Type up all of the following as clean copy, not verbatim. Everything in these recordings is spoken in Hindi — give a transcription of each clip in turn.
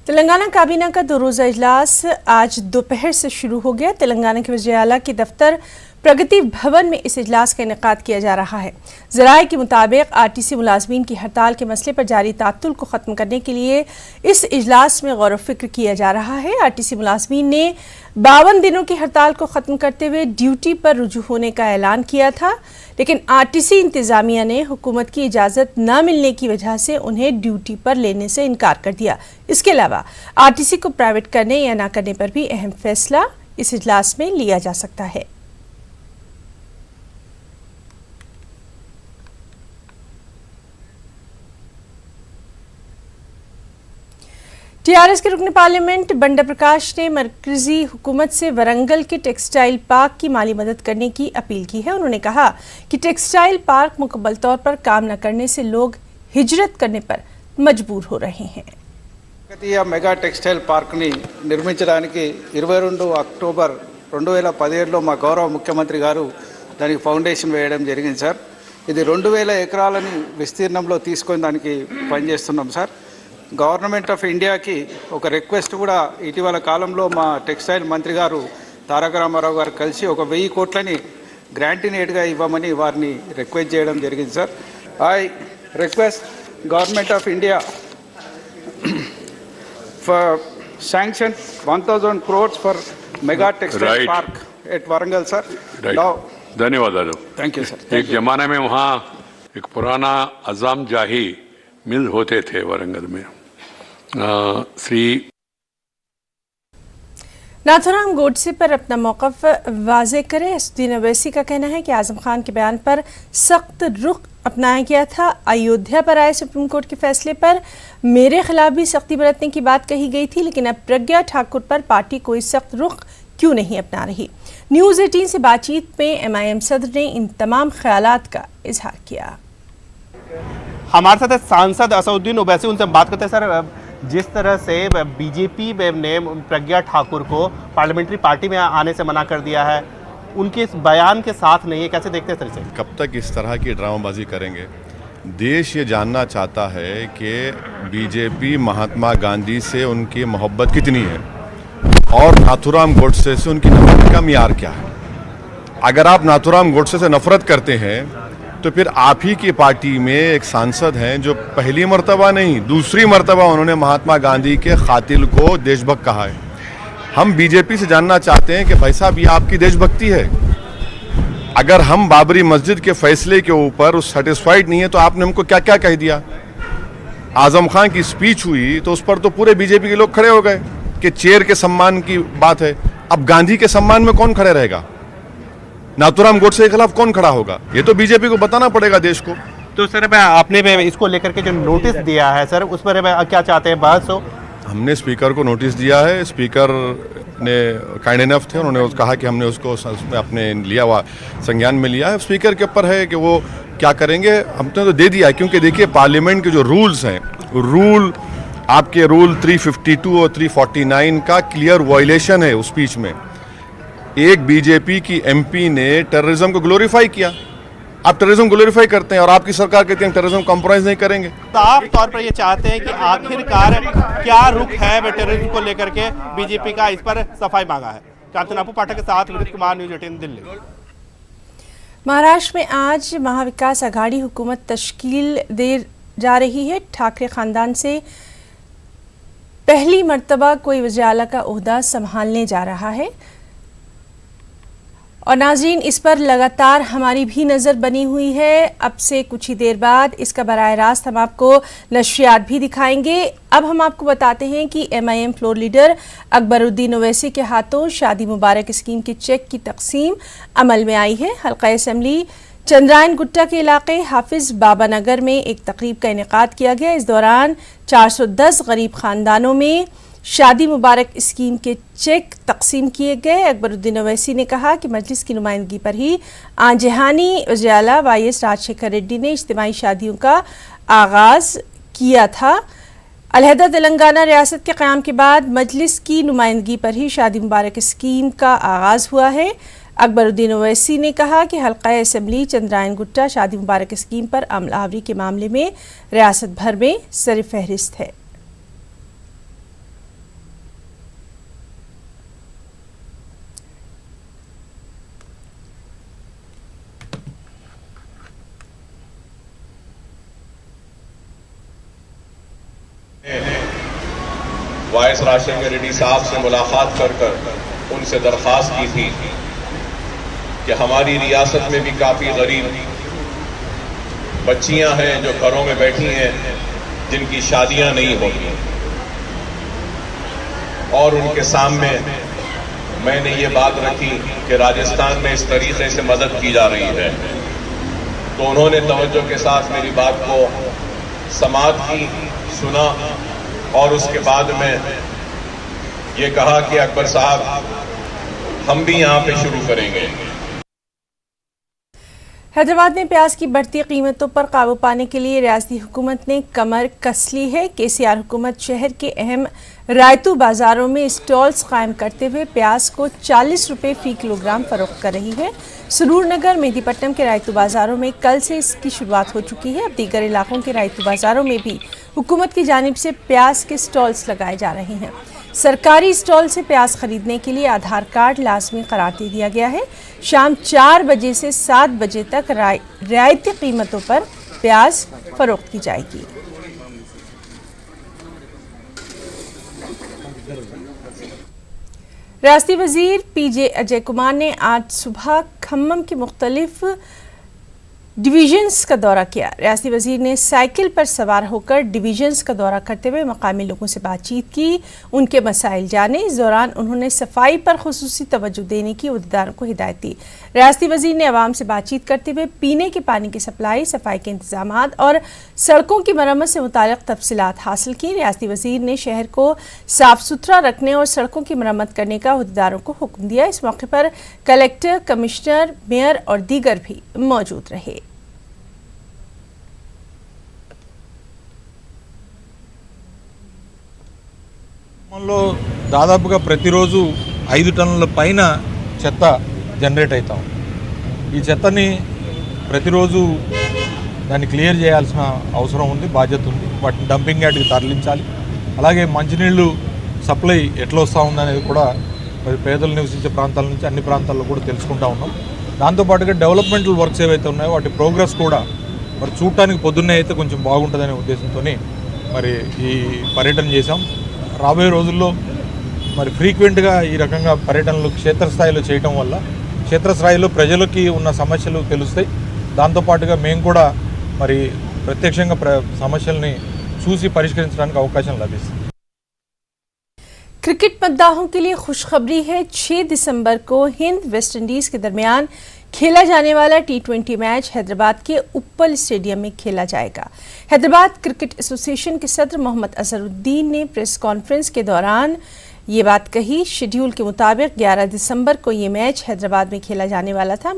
तेलंगाना काबीना का 2 रोज़ा इजलास आज दोपहर से शुरू हो गया। तेलंगाना के वज़ीर आला के दफ्तर प्रगति भवन में इस इजलास का इनेकाद किया जा रहा है। ज़राए के मुताबिक आरटीसी मुलाजमीन की हड़ताल के मसले पर जारी तात्तुल को ख़त्म करने के लिए इस इजलास में गौर व फिक्र किया जा रहा है। आरटीसी मुलाजमीन ने 52 दिनों की हड़ताल को ख़त्म करते हुए ड्यूटी पर रुजू होने का ऐलान किया था, लेकिन आरटीसी इंतज़ामिया ने हुकूमत की इजाज़त न मिलने की वजह से उन्हें ड्यूटी पर लेने से इनकार कर दिया। इसके अलावा आरटीसी को प्राइवेट करने या ना करने पर भी अहम फैसला इस इजलास में लिया जा सकता है। टीआरएस के रुकन पार्लियामेंट बंडा प्रकाश ने मरकजी हुकूमत से वरंगल के टेक्सटाइल पार्क की माली मदद करने की अपील की है। उन्होंने कहा कि टेक्सटाइल पार्क मुकम्मल तौर पर काम न करने से लोग हिजरत करने पर मजबूर हो रहे हैं। మెగా టెక్స్టైల్ పార్క్ని నిర్మించడానికి 22 అక్టోబర్ 2017లో మా గౌరవ ముఖ్యమంత్రి గారు దానికి ఫౌండేషన్ వేయడం జరిగింది సార్. ఇది 2000 ఎకరాలని విస్తీర్ణంలో తీసుకొని దానికి పనిచేస్తున్నాం సార్. గవర్నమెంట్ ఆఫ్ ఇండియాకి ఒక రిక్వెస్ట్ కూడా ఇటీవల కాలంలో మా టెక్స్టైల్ మంత్రి గారు తారక రామారావు గారు కలిసి ఒక 1000 కోట్లని గ్రాంటినేట్గా ఇవ్వమని వారిని రిక్వెస్ట్ చేయడం జరిగింది sir. I request government of India for sanction 1000 crores for mega textile park at Warangal sir. Now धन्यवाद। thank you sir. एक जमाने में वहाँ एक पुराना अज़ाम जाही मिल होते थे वारंगल में। श्री नाथुराम गोडसे पर अपना मौक़िफ़ वाज़े करें। असदुद्दीन ओवैसी का कहना है कि आज़म खान के बयान पर सख्त रुख अपनाया गया था। अयोध्या पर आए सुप्रीम कोर्ट के फैसले पर मेरे खिलाफ भी सख्ती बरतने की बात कही गई थी, लेकिन अब प्रज्ञा ठाकुर पर पार्टी कोई सख्त रुख क्यों नहीं अपना रही। न्यूज़ 18 से बातचीत में MIM सदर ने इन तमाम ख्यालात का इजहार किया। हमारे साथ सांसद असदुद्दीन ओवैसी, उनसे बात करते हैं। सर, जिस तरह से बीजेपी ने प्रज्ञा ठाकुर को पार्लियामेंट्री पार्टी में आने से मना कर दिया है, उनके इस बयान के साथ नहीं है, कैसे देखते हैं सर इसे? कब तक इस तरह की ड्रामाबाजी करेंगे? देश ये जानना चाहता है कि बीजेपी महात्मा गांधी से उनकी मोहब्बत कितनी है और नाथुराम गोडसे से उनकी नफरत का मियार क्या है। अगर आप नाथुराम गोडसे से नफरत करते हैं तो फिर आप ही की पार्टी में एक सांसद हैं जो पहली मर्तबा नहीं दूसरी मर्तबा उन्होंने महात्मा गांधी के कातिल को देशभक्त कहा है। हम बीजेपी से जानना चाहते हैं कि भाई साहब, ये आपकी देशभक्ति है? अगर हम बाबरी मस्जिद के फैसले के ऊपर सेटिस्फाइड नहीं है तो आपने हमको क्या क्या कह दिया। आजम खान की स्पीच हुई तो उस पर तो पूरे बीजेपी के लोग खड़े हो गए कि चेयर के सम्मान की बात है। अब गांधी के सम्मान में कौन खड़े रहेगा? नाथुराम गोडसे के खिलाफ कौन खड़ा होगा? ये तो बीजेपी को बताना पड़ेगा देश को। तो सर, आपने इसको लेकर के जो नोटिस दिया है सर, उस पर क्या चाहते हैं बहस हो? हमने स्पीकर को नोटिस दिया है। स्पीकर ने काइंड इनफ थे, उन्होंने कहा कि हमने उसको उसमें अपने लिया हुआ संज्ञान में लिया है। स्पीकर के ऊपर है कि वो क्या करेंगे। हमने तो दे दिया है, क्योंकि देखिए पार्लियामेंट के जो रूल्स हैं, आपके रूल 352 और 349 का क्लियर वायलेशन है उस स्पीच में। एक बीजेपी की MP ने टेररिज्म को ग्लोरीफाई किया। आप टेररिज्म ग्लोरीफाई करते हैं और आपकी सरकार कहती है टेररिज्म कॉम्प्रोमाइज नहीं करेंगे। साफ तौर पर ये चाहते हैं कि आखिरकार क्या रुख है टेररिज्म को लेकर के बीजेपी का, इस पर सफाई मांगा है। कांचनापू पाठक के साथ विनीत कुमार, न्यूज़ 18 दिल्ली। महाराष्ट्र में आज महाविकास आघाड़ी हुकूमत तश्कील दे जा रही है। ठाकरे खानदान से पहली मर्तबा कोई वज़ीर आला का ओहदा संभालने जा रहा है और नाज़रीन, इस पर लगातार हमारी भी नज़र बनी हुई है। अब से कुछ ही देर बाद इसका बराह रास्त हम आपको नशरियात भी दिखाएंगे। अब हम आपको बताते हैं कि MIM floor leader Akbaruddin Owaisi के हाथों शादी मुबारक स्कीम के चेक की तकसीम अमल में आई है। हल्का असम्बली चंद्रायन गुट्टा के इलाके हाफिज बाबा नगर में एक तकरीब का इनेकाद किया गया। इस दौरान 410 गरीब खानदानों में शादी मुबारक स्कीम के चेक तकसीम किए गए। अकबरुद्दीन ओवैसी ने कहा कि मजलिस की नुमाइंदगी पर ही आंजहानी वज़ीर आला YS राजशेखर रेड्डी ने इज्तिमाई शादियों का आगाज़ किया था। अलहदा तेलंगाना रियासत के क़याम के बाद मजलिस की नुमाइंदगी पर ही शादी मुबारक स्कीम का आगाज़ हुआ है। अकबरुद्दीन ओवैसी ने कहा कि हल्का असम्बली चंद्रायन गुट्टा शादी मुबारक स्कीम पर अमल आवरी के मामले में रियासत भर में सरफहरिस्त है। 410 गरीब खानदानों में शादी मुबारक स्कीम के चेक तकसीम किए गए। इस दौरान 410 गरीब खानदानों में शादी मुबारक स्कीम के चेक तकसीम किए गए। अकबरुद्दीन ओवैसी ने कहा कि मजलिस की नुमाइंदगी पर ही शादी मुबारक स्कीम का आगाज़ हुआ है। अकबरुद्दीन ओवैसी ने कहा कि हल्का असम्बली चंद्रायन गुट्टा शादी मुबारक स्कीम पर अमल आवरी के मामले में रियासत भर में सरफहरिस्त है। वाइस राशिंग रेड्डी साहब से मुलाकात कर उनसे दरख्वास्त की थी कि हमारी रियासत में भी काफ़ी गरीब बच्चियां हैं जो घरों में बैठी हैं, जिनकी शादियां नहीं होती, और उनके सामने मैंने ये बात रखी कि राजस्थान में इस तरीके से मदद की जा रही है, तो उन्होंने तवज्जो के साथ मेरी बात को समाअत की, सुना, और उसके बाद में ये कहा कि अकबर साहब हम भी यहाँ पे शुरू करेंगे। हैदराबाद में प्याज की बढ़ती कीमतों पर काबू पाने के लिए रियासती हुकूमत ने कमर कस ली है। केसीआर हुकूमत शहर के अहम रायतू बाज़ारों में स्टॉल्स कायम करते हुए प्याज को 40 रुपये फ़ी किलोग्राम फरोख्त कर रही है। सुरूर नगर, मेहदीपट्टनम के रायतू बाज़ारों में कल से इसकी शुरुआत हो चुकी है। अब दीगर इलाकों के रायतू बाज़ारों में भी हुकूमत की जानिब से प्याज के स्टॉल्स लगाए जा रहे हैं। सरकारी स्टॉल से प्याज खरीदने के लिए आधार कार्ड लाजमी करार दे दिया गया है। शाम 4 बजे से 7 बजे तक रियायती कीमतों पर प्याज फरोख्त की जाएगी। रियासती वजीर पीजे अजय कुमार ने आज सुबह खम्मम के मुख्तलिफ डिवीजन्स का दौरा किया। रियासती वजीर ने साइकिल पर सवार होकर डिवीजन्स का दौरा करते हुए मकामी लोगों से बातचीत की, उनके मसाइल जाने। इस दौरान उन्होंने सफाई पर खुसूसी तवज्जो देने की उद्देदारों को हिदायत दी। रियासती वजीर ने आवाम से बातचीत करते हुए पीने के पानी की सप्लाई, सफाई के इंतजामात और सड़कों की मरम्मत से मुताल्लिक़ तफसीलात हासिल की। रियासती वजीर ने शहर को साफ सुथरा रखने और सड़कों की मरम्मत करने का उद्देदारों को हुक्म दिया। इस मौके पर कलेक्टर, कमिश्नर, मेयर और दीगर भी मौजूद रहे। లో దాదాపుగా ప్రతిరోజు 5 టన్నుల పైన చెత్త జనరేట్ అవుతాం. ఈ చెత్తని ప్రతిరోజు దాన్ని క్లియర్ చేయాల్సిన అవసరం ఉంది, బాధ్యత ఉంది. వాటిని డంపింగ్ యార్డ్కి తరలించాలి. అలాగే మంచినీళ్ళు సప్లై ఎట్లా వస్తూ ఉందనేది కూడా మరి పేదలు నివసించే ప్రాంతాల నుంచి అన్ని ప్రాంతాల్లో కూడా తెలుసుకుంటూ ఉన్నాం. దాంతోపాటుగా డెవలప్మెంటల్ వర్క్స్ ఏవైతే ఉన్నాయో వాటి ప్రోగ్రెస్ కూడా మరి చూడటానికి పొద్దున్నే అయితే కొంచెం బాగుంటుందనే ఉద్దేశంతో మరి ఈ పర్యటన చేశాం. రాబోయే రోజుల్లో మరి ఫ్రీక్వెంట్గా ఈ రకంగా పర్యటనలు క్షేత్రస్థాయిలో చేయటం వల్ల క్షేత్రస్థాయిలో ప్రజలకి ఉన్న సమస్యలు తెలుస్తాయి. దాంతోపాటుగా మేము కూడా మరి ప్రత్యక్షంగా సమస్యల్ని చూసి పరిష్కరించడానికి అవకాశం లభిస్తుంది. क्रिकेट मद्दाहों के लिए खुशखबरी है। 6 दिसंबर को हिंद वेस्ट इंडीज़ के दरमियान खेला जाने वाला T20 मैच हैदराबाद के उप्पल स्टेडियम में खेला जाएगा। हैदराबाद क्रिकेट एसोसिएशन के सदर मोहम्मद अजहरुद्दीन ने प्रेस कॉन्फ्रेंस के दौरान ये बात कही। शेड्यूल के मुताबिक 11 दिसंबर को ये मैच हैदराबाद में खेला जाने वाला था।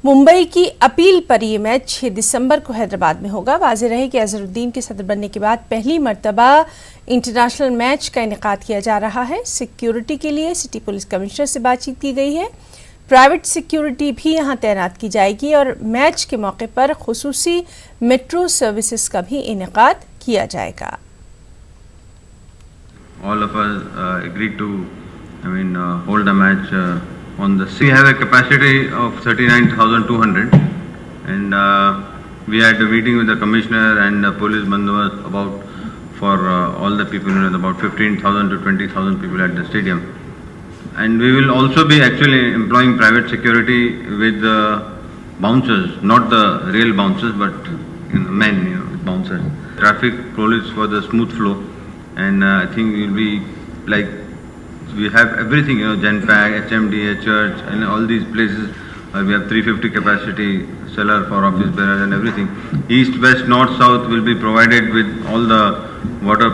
मुंबई की अपील पर यह मैच 6 दिसंबर को हैदराबाद में होगा। वाज़ेह रहे कि अजहरुद्दीन के सदर बनने के बाद पहली मरतबा इंटरनेशनल मैच का इनेकाद किया जा रहा है। सिक्योरिटी के लिए सिटी पुलिस कमिश्नर से बातचीत की गई है। प्राइवेट सिक्योरिटी भी यहां तैनात की जाएगी और मैच के मौके पर खुसूसी मेट्रो सर्विसेज का भी इनेकाद किया जाएगा। All of us agreed to, hold a match on the sea. We have a capacity of 39,200, and we had a meeting with the commissioner and the police bandobast about for all the people, about 15,000 to 20,000 people at the stadium. And we will also be actually employing private security with bouncers, not the real bouncers, but men, bouncers. Traffic police for the smooth flow, and I think we'll be like, we have everything, Genpack, HMDA, church, and all these places. We have 350 capacity cellar for office bearers and everything. East, west, north, south will be provided with all the water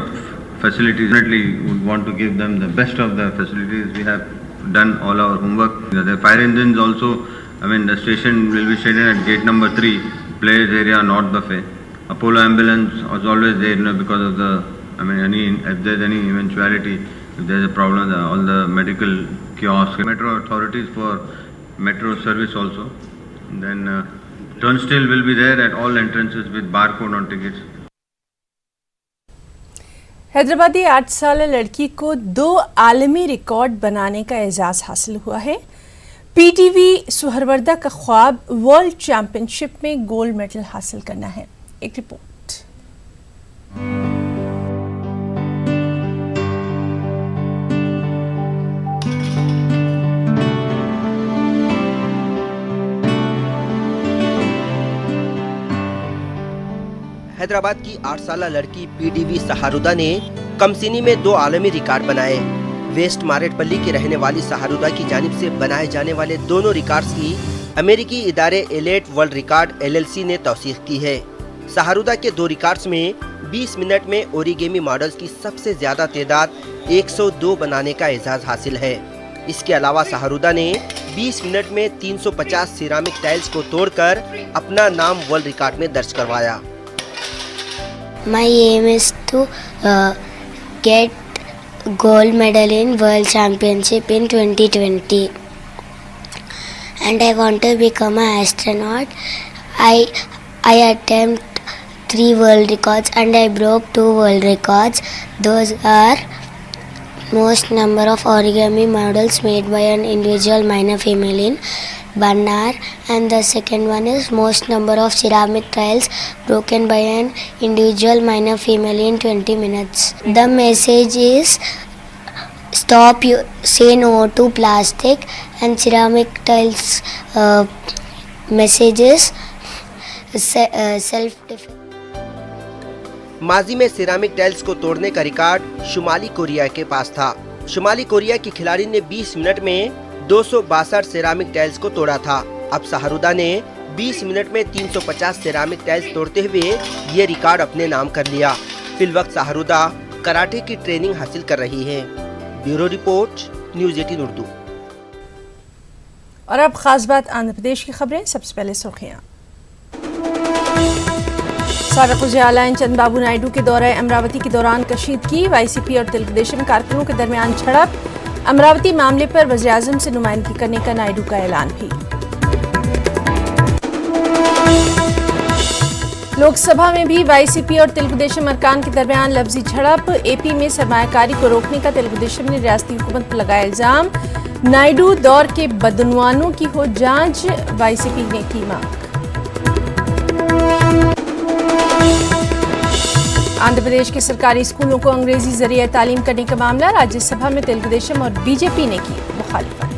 facilities. Definitely would want to give them the best of the facilities. We have done all our homework. The fire engines also, the station will be stationed at gate number 3, players area, North Buffet. Apollo ambulance is always there, because of the, if there's any eventuality, if there's a problem, all the medical kiosks, metro authorities for metro service also. Then turnstile will be there at all entrances with barcode on tickets. Hyderabadi 8 साल लड़की को 2 आलमी रिकॉर्ड बनाने का एजाज़ हासिल हुआ है। पीटीवी सुहरवर्दा का ख्वाब वर्ल्ड चैंपियनशिप में गोल्ड मेडल हासिल करना है। एक रिपोर्ट। हैदराबाद की 8 साल लड़की पीडीवी सहारुदा ने कमसिनी में 2 आलमी रिकॉर्ड बनाए। वेस्ट मारेटपल्ली की रहने वाली सहारुदा की जानिब से बनाए जाने वाले दोनों रिकॉर्ड्स की अमेरिकी इदारे एलेट वर्ल्ड रिकॉर्ड LLC ने तौसीक की है। सहारुदा के 2 रिकॉर्ड्स में 20 मिनट में ओरिगेमी मॉडल्स की सबसे ज्यादा तादाद 102 बनाने का एजाज हासिल है। इसके अलावा सहारुदा ने 20 मिनट में 350 सिरामिक टाइल्स को तोड़कर अपना नाम वर्ल्ड रिकॉर्ड में दर्ज करवाया। My aim is to get gold medal in World Championship in 2020, and I want to become an astronaut. I attempt 3 world records and I broke 2 world records. Those are most number of origami models made by an individual minor female in 1 hour, and the second one is most number of ceramic tiles broken by an individual minor female in 20 minutes. The message is stop, say no to plastic, and ceramic tiles messages self defense. माजी में सिरामिक टाइल्स को तोड़ने का रिकॉर्ड शुमाली कोरिया के पास था। शुमाली कोरिया की खिलाड़ी ने 20 मिनट में 262 सिरामिक टाइल्स को तोड़ा था। अब सहारुदा ने 20 मिनट में 350 सिरामिक टाइल्स तोड़ते हुए ये रिकॉर्ड अपने नाम कर लिया। फिलवक्त सहारुदा कराटे की ट्रेनिंग हासिल कर रही है। Bureau report, news 18 Urdu. और अब खास बात आंध्र प्रदेश की खबरें। सबसे पहले सुर्खियां। साबिक़ वज़ीर-ए-आला चंद्रबाबू नायडू के दौरे अमरावती के दौरान कशीदगी, YCP और तेलुगु देशम कारकुनों के दरमियान झड़प, अमरावती मामले पर वज़ीर-ए-आज़म से नुमाइंदगी करने का नायडू का ऐलान भी। लोकसभा में भी YCP और तेलुगु देशम अरकान के दरमियान लफ्जी झड़प, AP में सरमायाकारी को रोकने का तेलुगु देशम ने रियासती हुकूमत पर लगाया इल्जाम, नायडू दौर के बदनवानों की हो जांच, YCP ने की मांग। आंध्र प्रदेश के सरकारी स्कूलों को अंग्रेजी जरिए तालीम करने का मामला, राज्यसभा में तेलुगु देशम और बीजेपी ने की मुखालिफत।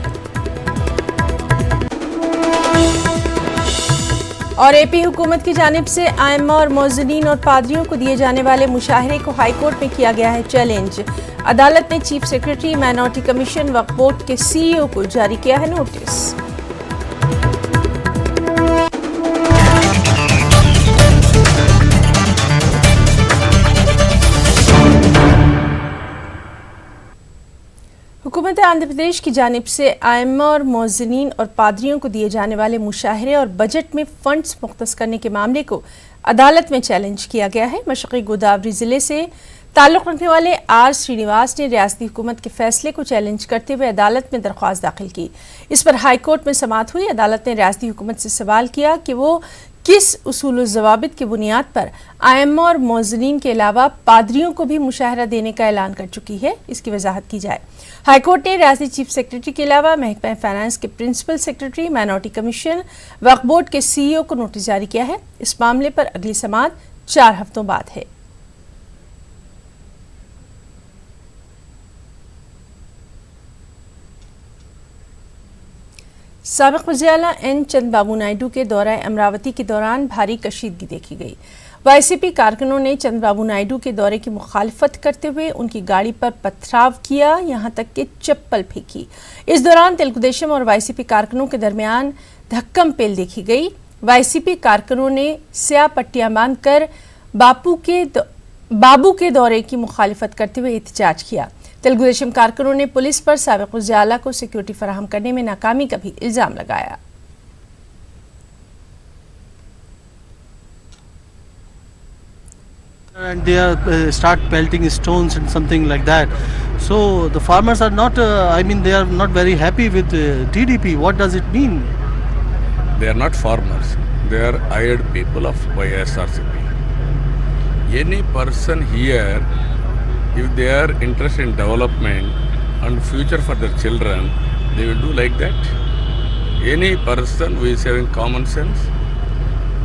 और AP हुकूमत की जानिब से आइम्मा और मौज़नीन और पादरियों को दिए जाने वाले मुशाहरे को हाईकोर्ट में किया गया है चैलेंज। अदालत ने चीफ सेक्रेटरी, माइनॉरिटी कमीशन, वक्फ बोर्ड के CEO को जारी किया है नोटिस। हुकूमत आंध्र प्रदेश की जानिब से आइम्मा और मौज़नीन और पादरियों को दिए जाने वाले मुशाहरे और बजट में फंड्स मुख्तस करने के मामले को अदालत में चैलेंज किया गया है। मशरक़ी गोदावरी ज़िले से ताल्लुक़ रखने वाले R श्रीनिवास ने रियासती हुकूमत के फैसले को चैलेंज करते हुए अदालत में दरख्वास्त दाखिल की। इस पर हाई कोर्ट में समाअत हुई। अदालत ने रियासती हुकूमत से सवाल किया कि वो किस उसूल ज़वाबित की बुनियाद पर आइम्मा और मौज़नीन के अलावा पादरियों को भी मुशाहरा देने का ऐलान कर चुकी है, इसकी वजाहत की जाए। हाईकोर्ट ने रियासती चीफ सेक्रेटरी के अलावा महकमा फाइनेंस के प्रिंसिपल सेक्रेटरी, माइनॉरिटी कमीशन, वक्फ बोर्ड के CEO को नोटिस जारी किया है। इस मामले पर अगली समाअत 4 हफ्तों बाद है। साबिक़ वज़ीर-ए-आला चंद्रबाबू नायडू के दौरे अमरावती के दौरान भारी कशीदगी देखी गई। YCP कारकुनों ने चंद्रबाबू नायडू के दौरे की मुखालिफत करते हुए उनकी गाड़ी पर पथराव किया, यहाँ तक कि चप्पल फेंकी। इस दौरान तेलुगु देशम और YCP कारकुनों के दरमियान धक्कम पेल देखी गई। YCP कारकुनों ने स्याह पट्टियां बांधकर बाबू के दौरे की मुखालिफत करते हुए एहतजाज किया। तेलुगु देशम कारकुनों ने पुलिस पर साबिक़ वज़ीर-ए-आला को सिक्योरिटी फराहम करने में नाकामी का भी इल्जाम लगाया। And they are start pelting stones and something like that. So the farmers are not, they are not very happy with TDP. What does it mean? They are not farmers. They are hired people of YSRCP. Any person here, if they are interested in development and future for their children, they will do like that. Any person who is having common sense,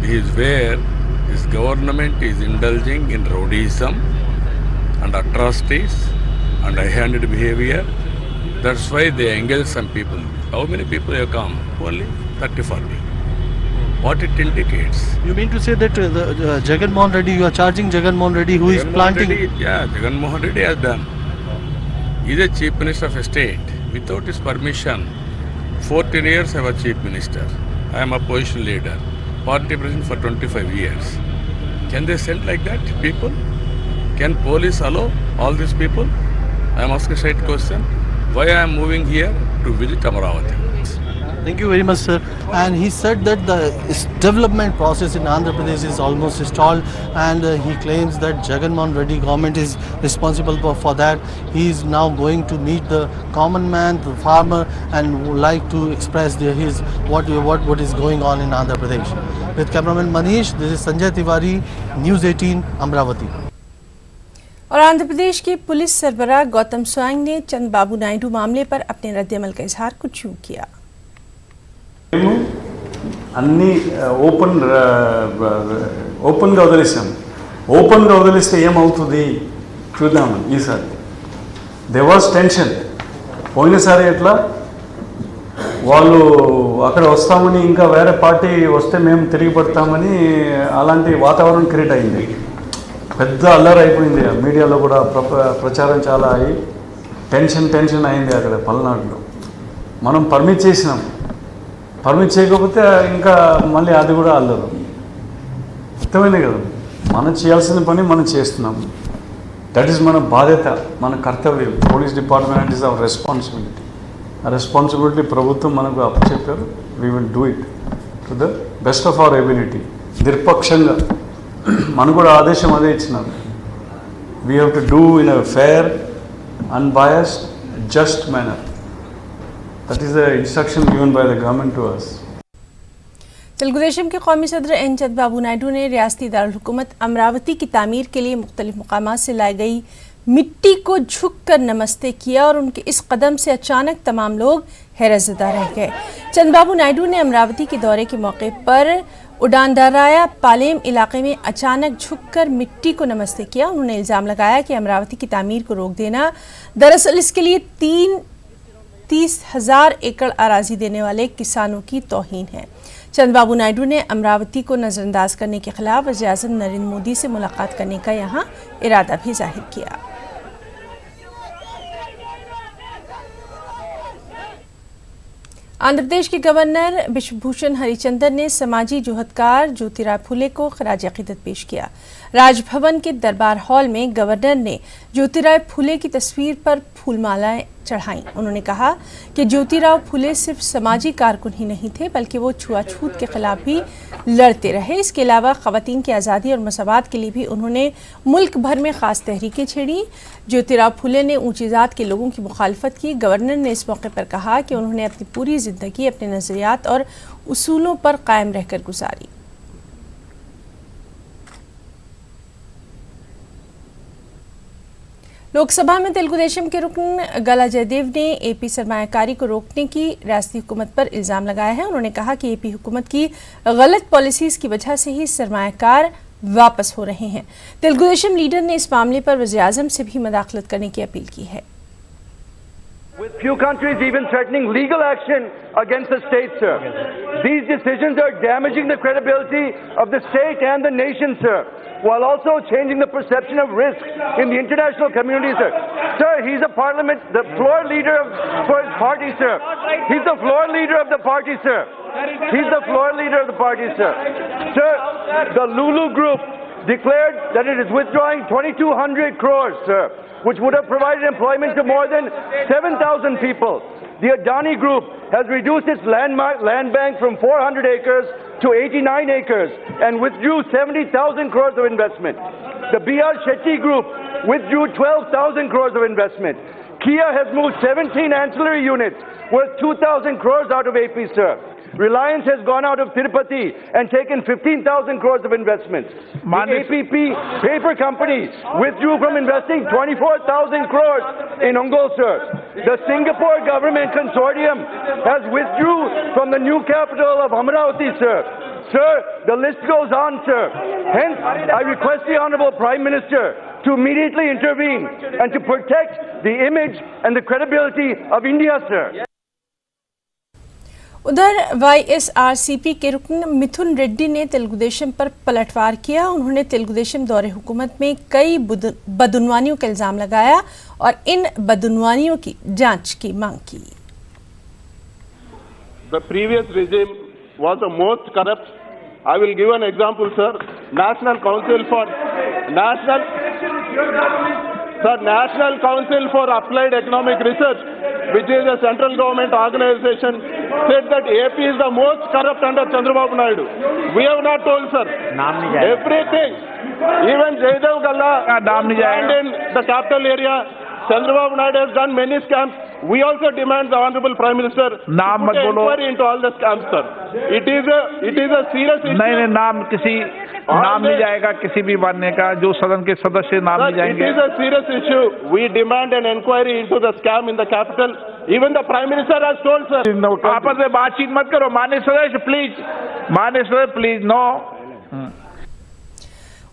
is where this government is indulging in rowdyism and atrocities and high-handed behavior. That's why they engage some people. How many people have come? Only 30-40. what it indicates. You mean to say that Jagan Mohan Reddy, you are charging Jagan Mohan Reddy who is Jagan Mohan planting... Reddy, yeah, Jagan Mohan Reddy has done. He is a Chief Minister of a state. Without his permission, 14 years I was Chief Minister. I am opposition leader, party president for 25 years. Can they send like that people? Can police allow all these people? I am asking a straight question. Why I am moving here to visit Amaravati? Thank you very much, sir. And he said that the development process in Andhra Pradesh is almost stalled, and he claims that Jagan Mohan Reddy government is responsible for that. He is now going to meet the common man, the farmer, and would like to express what is going on in Andhra Pradesh. With cameraman Manish, this is Sanjay Tiwari, News 18, Amravati. और आंध्र प्रदेश के पुलिस सरबराह गौतम स्वांग ने चंद्रबाबू नायडू मामले पर अपने रद्दअमल का इजहार कुछ यूं किया। అన్నీ ఓపెన్గా వదిలేసాం. ఓపెన్గా వదిలేస్తే ఏమవుతుంది చూద్దాం. ఈసారి దే వాజ్ టెన్షన్. పోయినసారి ఎట్లా వాళ్ళు అక్కడ వస్తామని ఇంకా వేరే పార్టీ వస్తే మేము తిరిగి పడతామని అలాంటి వాతావరణం క్రియేట్ అయింది. పెద్ద అల్లరి అయిపోయింది. మీడియాలో కూడా ప్రచారం చాలా అయ్యి టెన్షన్ అయింది అక్కడ పల్నాడులో. మనం పర్మిట్ చేసినాం. పర్మిట్ చేయకపోతే ఇంకా మళ్ళీ అది కూడా అల్లరు. అర్థమైంది కదా. మనం చేయాల్సిన పని మనం చేస్తున్నాం. దట్ ఈస్ మన బాధ్యత, మన కర్తవ్యం. Police department is our responsibility. ఆ రెస్పాన్సిబిలిటీ ప్రభుత్వం మనకు అప్పచెప్పారు. We will do it to the best of our ability. నిష్పక్షంగా మనకు కూడా ఆదేశం అదే ఇచ్చినారు. We have to do in a fair, unbiased, just manner. That is the instruction given by the government to us. Telugu Desam के कौमी सदर एन चंद्रबाबू नायडू ने रियासती दारुल-हुकूमत अमरावती की तामीर के लिए मुख्तलिफ मकामात से लाई गई मिट्टी को झुककर नमस्ते किया और उनके इस कदम से अचानक तमाम लोग हैरतज़दा रह गए। चंद्रबाबू नायडू ने अमरावती के दौरे के मौके पर उडानदाराया पालेम इलाके में अचानक झुककर मिट्टी को नमस्ते किया। उन्होंने इल्ज़ाम लगाया कि अमरावती की तामीर को रोक देना दरअसल इसके लिए 30,000 एकड़ अराजी देने वाले किसानों की तौहीन है। चंद्रबाबू नायडू ने अमरावती को नज़रअंदाज करने के खिलाफ वज़ीर-ए-आज़म नरेंद्र मोदी से मुलाकात करने का यहाँ इरादा भी जाहिर किया। आंध्र प्रदेश के गवर्नर बिश्वभूषण हरिचंदन ने समाजी जोहदकार ज्योतिराव फुले को खराज अकीदत पेश किया। राजभवन के दरबार हॉल में गवर्नर ने ज्योतिराव फुले की तस्वीर पर फूलमालाएं चढ़ाईं। उन्होंने कहा कि ज्योतिराव फुले सिर्फ समाजी कारकुन ही नहीं थे बल्कि वो छुआछूत के खिलाफ भी लड़ते रहे। इसके अलावा ख़वातीन की आज़ादी और मसावात के लिए भी उन्होंने मुल्क भर में ख़ास तहरीकें छेड़ी। ज्योतिराव फुले ने ऊंची ज़ात के लोगों की मुखालफत की। गवर्नर ने इस मौके पर कहा कि उन्होंने अपनी पूरी ज़िंदगी अपने नज़रियात और उसूलों पर कायम रहकर गुजारी। लोकसभा में तेलुगुदेशम के रुकन गला जयदेव ने एपी सरमायाकारी को रोकने की रियासती हुकूमत पर इल्ज़ाम लगाया है। उन्होंने कहा कि एपी हुकूमत की गलत पॉलिसीज़ की वजह से ही सरमायाकार वापस हो रहे हैं। तेलुगुदेशम लीडर ने इस मामले पर वज़ीर-ए-आज़म से भी मदाखलत करने की अपील की है। With few countries even threatening legal action against the state, sir. These decisions are damaging the credibility of the state and the nation, sir, while also changing the perception of risk in the international community, sir. Sir, he's a parliament, the floor leader for his party, sir. He's the floor leader of the party, sir. He's the floor leader of the party, sir. Sir, the Lulu Group declared that it is withdrawing 2,200 crores, sir, which would have provided employment to more than 7,000 people. The Adani Group has reduced its land bank from 400 acres to 89 acres and withdrew 70,000 crores of investment. The B.R. Shetty Group withdrew 12,000 crores of investment. Kia has moved 17 ancillary units worth 2,000 crores out of AP, sir. Reliance has gone out of Tirupati and taken 15,000 crores of investments. The APP paper company withdrew from investing 24,000 crores in Ongole, sir. The Singapore government consortium has withdrew from the new capital of Amaravati, sir. Sir, the list goes on, sir. Hence, I request the Honorable Prime Minister to immediately intervene and to protect the image and the credibility of India, sir. उधर वाईएसआरसीपी के रुकन मिथुन रेड्डी ने तेलुगुदेशम पर पलटवार किया। उन्होंने तेलुगुदेशम दौरे हुकूमत में कई बदउनवानियों का इल्जाम लगाया और इन बदउनवानियों की जांच की मांग की। The previous regime was the most corrupt. I will give an example, sir. National Council for Applied Economic Research, which is a central government organization, said that AP is the most corrupt under Chandrababu Naidu. We have not told, sir. Everything. Even Jaydev Galla and in the capital area, Chandrababu Naidu has done many scams. We also demand the Honorable Prime Minister to put an inquiry into all the scams, sir. It is a serious issue. नहीं नाम नहीं जाएगा किसी भी बनने का, जो सदन के सदस्य नाम नहीं जाएंगे। It is a serious issue. We demand an inquiry into the scam in the capital. Even the Prime Minister has told, sir. आपस में बातचीत मत करो, माननीय सदस्य प्लीज नो।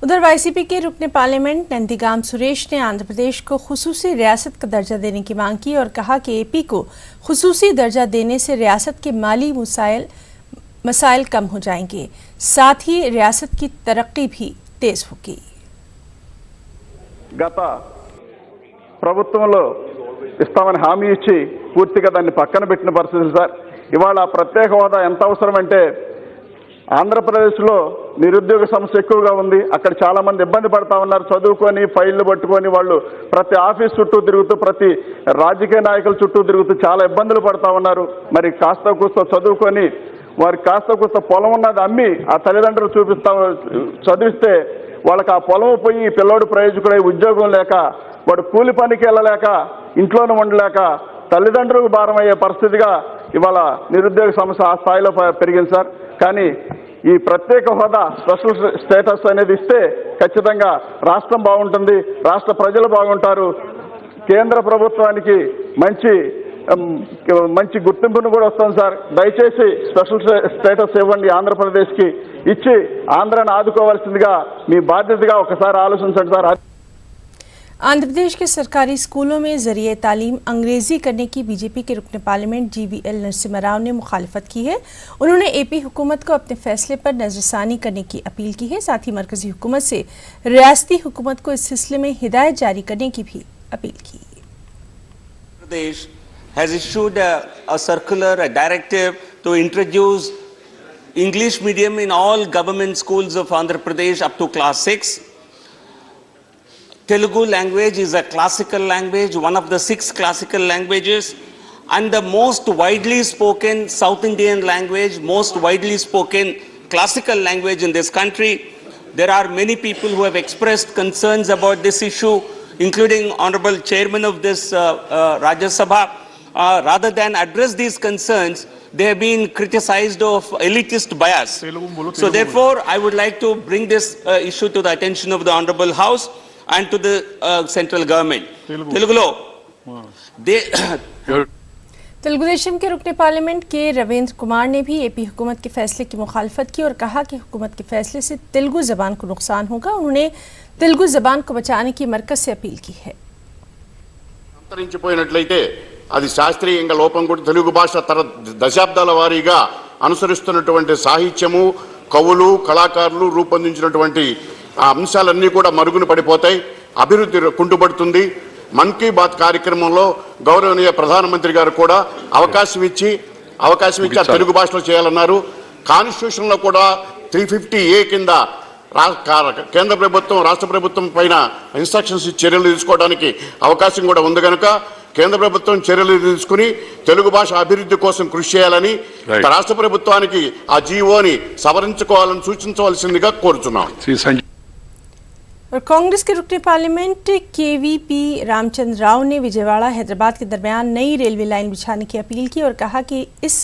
उधर वाईसीपी के रुकने पार्लियामेंट नंदीगाम सुरेश ने आंध्र प्रदेश को खुसूसी रियासत का दर्जा देने की मांग की और कहा कि एपी को खुसूसी दर्जा देने से रियासत के माली मसाइल कम हो जाएंगे, साथ ही रियासत की तरक्की भी तेज होगी। గత ప్రభుత్వంలో ఇస్తామని హామీ ఇచ్చి పూర్తిగా దాన్ని పక్కన పెట్టిన పరిస్థితులు సార్. ఇవాళ ప్రత్యేక హోదా ఎంత అవసరం అంటే ఆంధ్రప్రదేశ్లో నిరుద్యోగ సమస్య ఎక్కువగా ఉంది. అక్కడ చాలా మంది ఇబ్బంది పడతా ఉన్నారు. చదువుకొని ఫైళ్లు పట్టుకొని వాళ్ళు ప్రతి ఆఫీస్ చుట్టూ తిరుగుతూ, ప్రతి రాజకీయ నాయకుల చుట్టూ తిరుగుతూ చాలా ఇబ్బందులు పడతా ఉన్నారు. మరి కాస్త కూస్త చదువుకొని వారికి కాస్త కూస్త పొలం ఉన్నది అమ్మి ఆ తల్లిదండ్రులు చదివిస్తే వాళ్ళకి ఆ పొలం పోయి పిల్లోడు ప్రయోజకుడై ఉద్యోగం లేక వాడు కూలి పనికి వెళ్ళలేక ఇంట్లోనే ఉండలేక తల్లిదండ్రులకు భారమయ్యే పరిస్థితిగా ఇవాళ నిరుద్యోగ సమస్య ఆ స్థాయిలో పెరిగింది సార్. కానీ ఈ ప్రత్యేక హోదా స్పెషల్ స్టేటస్ అనేది ఇస్తే ఖచ్చితంగా రాష్ట్రం బాగుంటుంది, రాష్ట్ర ప్రజలు బాగుంటారు, కేంద్ర ప్రభుత్వానికి మంచి గుర్తింపును కూడా వస్తుంది సార్. దయచేసి స్పెషల్ స్టేటస్ ఇవ్వండి ఆంధ్రప్రదేశ్కి, ఇచ్చి ఆంధ్రాని ఆదుకోవాల్సిందిగా మీ బాధ్యతగా ఒకసారి ఆలోచించండి సార్. आंध्र प्रदेश के सरकारी स्कूलों में जरिए तालीम अंग्रेजी करने की बीजेपी के रुकने पार्लियामेंट GVL नरसिम्हा राव ने मुखालफत की है। उन्होंने एपी हुकूमत को अपने फैसले पर नजरसानी करने की अपील की है। साथ ही मरकजी हुकूमत से रियासती हुकूमत को इस सिलसिले में हिदायत जारी करने की भी अपील की। प्रदेश has issued a circular, a directive to introduce English medium in all government schools of Andhra Pradesh up to class 6. Telugu language is a classical language, one of the 6 classical languages, and the most widely spoken South Indian language, most widely spoken classical language in this country. There are many people who have expressed concerns about this issue, including Honorable Chairman of this Rajya Sabha. Rather than address these concerns, they have been criticized of elitist bias. So therefore, I would like to bring this issue to the attention of the Honorable House and to the central government. Telugulo. Telugu Desam के रुकने पार्लियामेंट के रविंद्र कुमार ने भी एपी हुकूमत के फैसले की मुखालफत की और कहा कि हुकूमत के फैसले से तेलुगु जबान को नुकसान होगा। उन्होंने तेलुगु जबान को बचाने की मरकज से अपील की है। అంతరించిపోయినట్లయితే అది శాస్త్రీయంగా లోపం కూడా తెలుగు భాష దశాబ్దాల వారీగా అనుసరిస్తున్నటువంటి సాహిత్యము, కవులు, కళాకారులు రూపొందించినటువంటి ఆ అంశాలన్నీ కూడా మరుగున పడిపోతాయి, అభివృద్ధి కుంటుపడుతుంది. మన్ కీ బాత్ కార్యక్రమంలో గౌరవనీయ ప్రధానమంత్రి గారు కూడా అవకాశం ఇచ్చి తెలుగు భాషలో చేయాలన్నారు. కాన్స్టిట్యూషన్లో కూడా 350A కింద కేంద్ర ప్రభుత్వం రాష్ట్ర ప్రభుత్వం పైన ఇన్స్ట్రక్షన్స్ చర్యలు తీసుకోవడానికి అవకాశం కూడా ఉంది కనుక కేంద్ర ప్రభుత్వం చర్యలు తీసుకుని తెలుగు భాష అభివృద్ధి కోసం కృషి చేయాలని రాష్ట్ర ప్రభుత్వానికి ఆ జీవోని సవరించుకోవాలని సూచించవలసిందిగా కోరుతున్నాం. और कांग्रेस के रुकने पार्लियामेंट KVP रामचंद्र राव ने विजयवाड़ा हैदराबाद के दरमियान नई रेलवे लाइन बिछाने की अपील की और कहा कि इस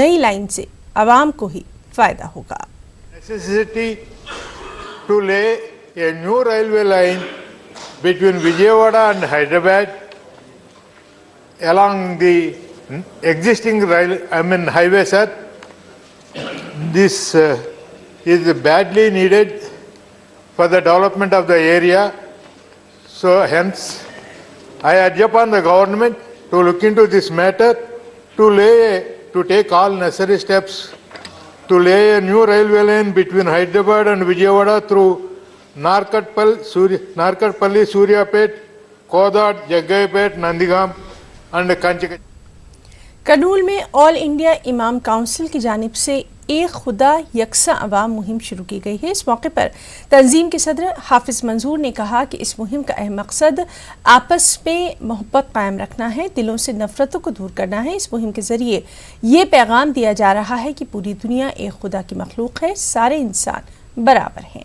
नई लाइन से आवाम को ही फायदा होगा। Necessity to lay a new railway line between Vijayawada and Hyderabad along the existing highway, sir. This is badly needed for the development of the area. So hence, I urge upon the government to look into this matter, to lay a to take all necessary steps to lay a new railway line between Hyderabad and Vijayawada through Narkatpalli, Suryapet, Kodad, Jaggayapet, Nandigam and Kanchika. Kurnool में ऑल इंडिया इमाम काउंसिल की जानिब से एक खुदा यकसा अवाम मुहिम शुरू की गई है। इस मौके पर तंजीम के सदर हाफिज मंजूर ने कहा कि इस मुहिम का अहम मकसद आपस में मोहब्बत कायम रखना है, दिलों से नफरतों को दूर करना है। इस मुहिम के जरिए ये पैगाम दिया जा रहा है कि पूरी दुनिया एक खुदा की मखलूक है, सारे इंसान बराबर हैं।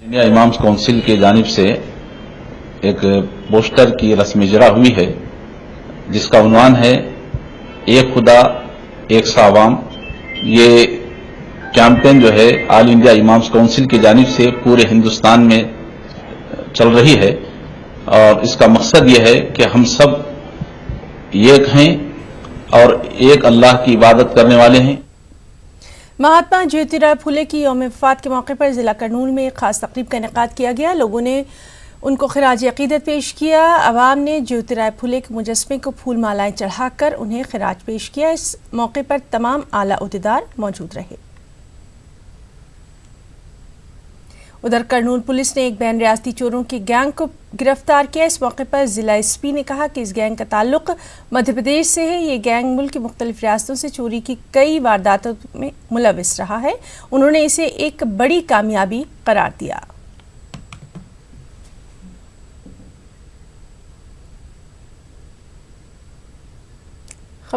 इंडिया इमाम्स काउंसिल की जानिब से एक पोस्टर की रस्म इजरा हुई है जिसका उन्वान है एक खुदा एक सा अवाम। ये कैंपेन जो है ऑल इंडिया इमाम्स काउंसिल की जानिब से पूरे हिंदुस्तान में चल रही है और इसका मकसद ये है कि हम सब एक हैं और एक अल्लाह की इबादत करने वाले हैं। महात्मा ज्योतिराव फुले की यौम वफ़ात के मौके पर जिला करनूल में एक खास तकरीब का इनेकाद किया गया। लोगों ने उनको खिराज अकीदत पेश किया। अवाम ने ज्योतिराव फुले के मुजस्मे को फूल मालाएं चढ़ाकर उन्हें खिराज पेश किया। इस मौके पर तमाम आला उहदेदार मौजूद रहे। उधर करनूल पुलिस ने एक बैन रियासती चोरों की गैंग को गिरफ्तार किया। इस मौके पर जिला एसपी ने कहा कि इस गैंग का ताल्लुक मध्य प्रदेश से है। ये गैंग मुल्क की मुख्तलिफ रियासतों से चोरी की कई वारदातों में मुलविस रहा है। उन्होंने इसे एक बड़ी कामयाबी करार दिया।